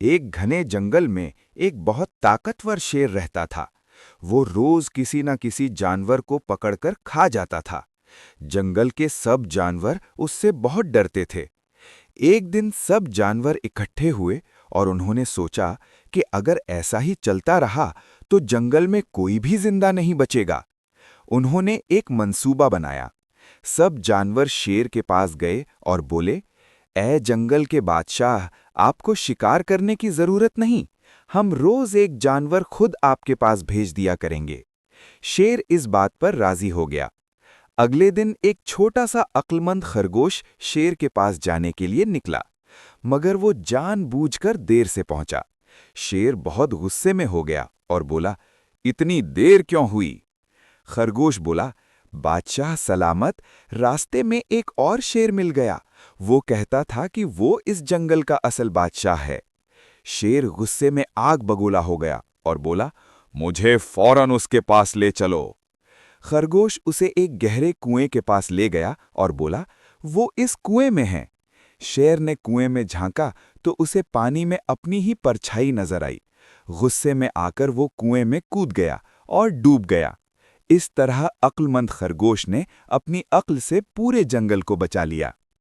एक घने जंगल में एक बहुत ताकतवर शेर रहता था। वो रोज किसी न किसी जानवर को पकड़कर खा जाता था। जंगल के सब जानवर उससे बहुत डरते थे। एक दिन सब जानवर इकट्ठे हुए और उन्होंने सोचा कि अगर ऐसा ही चलता रहा तो जंगल में कोई भी जिंदा नहीं बचेगा। उन्होंने एक मंसूबा बनाया। सब जानवर शेर के पास गए और बोले, ऐ जंगल के बादशाह, आपको शिकार करने की जरूरत नहीं। हम रोज एक जानवर खुद आपके पास भेज दिया करेंगे। शेर इस बात पर राजी हो गया। अगले दिन एक छोटा सा अक्लमंद खरगोश शेर के पास जाने के लिए निकला, मगर वो जानबूझकर देर से पहुंचा। शेर बहुत गुस्से में हो गया और बोला, इतनी देर क्यों हुई? खरगोश बोला, बादशाह सलामत, रास्ते में एक और शेर मिल गया। वो कहता था कि वो इस जंगल का असल बादशाह है। शेर गुस्से में आग बगोला हो गया और बोला, मुझे फौरन उसके पास ले चलो। खरगोश उसे एक गहरे कुएं के पास ले गया और बोला, वो इस कुएं में है। शेर ने कुएं में झांका तो उसे पानी में अपनी ही परछाई नजर आई। गुस्से में आकर वो कुएं में कूद गया और डूब गया। इस तरह अक्लमंद खरगोश ने अपनी अक्ल से पूरे जंगल को बचा लिया।